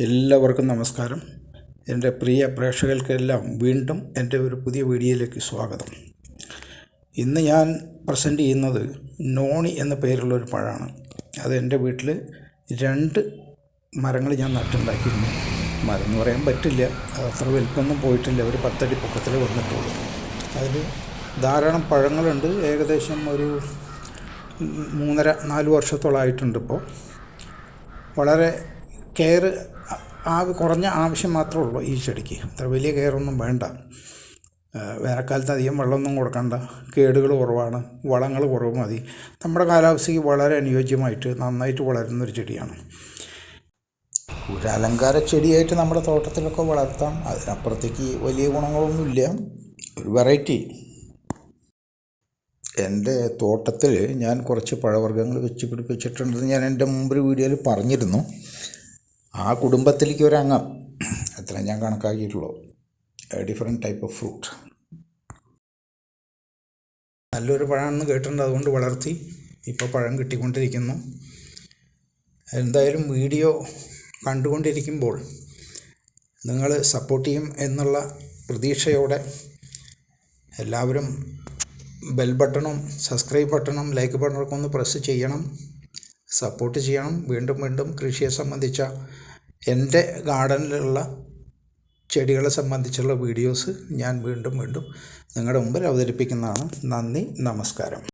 എല്ലാവർക്കും നമസ്കാരം. എൻ്റെ പ്രിയ പ്രേക്ഷകർക്കെല്ലാം വീണ്ടും എൻ്റെ ഒരു പുതിയ വീഡിയോയിലേക്ക് സ്വാഗതം. ഇന്ന് ഞാൻ പ്രസൻറ്റ് ചെയ്യുന്നത് നോണി എന്ന പേരുള്ളൊരു പഴമാണ്. അത് എൻ്റെ വീട്ടിൽ 2 മരങ്ങൾ ഞാൻ നട്ടുണ്ടാക്കിയിരുന്നു. മരം എന്ന് പറയാൻ പറ്റില്ല, അത്ര വലിപ്പമൊന്നും പോയിട്ടില്ല, ഒരു 10 അടി പൊക്കത്തിൽ വന്നിട്ടുള്ളൂ. അതിൽ ധാരാളം പഴങ്ങളുണ്ട്. ഏകദേശം ഒരു 3.5-4 വർഷത്തോളമായിട്ടുണ്ട്. ഇപ്പോൾ വളരെ കെയർ കുറഞ്ഞ ആവശ്യം മാത്രമേ ഉള്ളൂ ഈ ചെടിക്ക്. അത്ര വലിയ കെയറൊന്നും വേണ്ട. വേനൽക്കാലത്ത് അധികം വെള്ളമൊന്നും കൊടുക്കണ്ട, കേടുകൾ കുറവാണ്, വളങ്ങൾ കുറവ് മതി. നമ്മുടെ കാലാവസ്ഥയ്ക്ക് വളരെ അനുയോജ്യമായിട്ട് നന്നായിട്ട് വളരുന്നൊരു ചെടിയാണ്. ഒരു അലങ്കാര ചെടിയായിട്ട് നമ്മുടെ തോട്ടത്തിലൊക്കെ വളർത്താം. അതിനപ്പുറത്തേക്ക് വലിയ ഗുണങ്ങളൊന്നുമില്ല, ഒരു വെറൈറ്റി. എൻ്റെ തോട്ടത്തിൽ ഞാൻ കുറച്ച് പഴവർഗ്ഗങ്ങൾ വെച്ച് പിടിപ്പിച്ചിട്ടുണ്ടെന്ന് ഞാൻ എൻ്റെ മുമ്പ് വീഡിയോയിൽ പറഞ്ഞിരുന്നു. ആ കുടുംബത്തിലേക്ക് ഒരംഗം അത്ര ഞാൻ കണക്കാക്കിയിട്ടുള്ളൂ. Different type of fruit. നല്ലൊരു പഴമാണെന്ന് കേട്ടിട്ടുണ്ട്, അതുകൊണ്ട് വളർത്തി. ഇപ്പോൾ പഴം കിട്ടിക്കൊണ്ടിരിക്കുന്നു. എന്തായാലും വീഡിയോ കണ്ടുകൊണ്ടിരിക്കുമ്പോൾ നിങ്ങൾ സപ്പോർട്ട് ചെയ്യും എന്നുള്ള പ്രതീക്ഷയോടെ എല്ലാവരും ബെൽ ബട്ടണും സബ്സ്ക്രൈബ് ബട്ടണും ലൈക്ക് ബട്ടണൊക്കെ ഒന്ന് പ്രസ് ചെയ്യണം, സപ്പോർട്ട് ചെയ്യണം. വീണ്ടും വീണ്ടും കൃഷിയെ സംബന്ധിച്ച എൻ്റെ ഗാർഡനിലുള്ള ചെടികളെ സംബന്ധിച്ചുള്ള വീഡിയോസ് ഞാൻ വീണ്ടും നിങ്ങളുടെ മുമ്പിൽ അവതരിപ്പിക്കുന്നതാണ്. നന്ദി, നമസ്കാരം.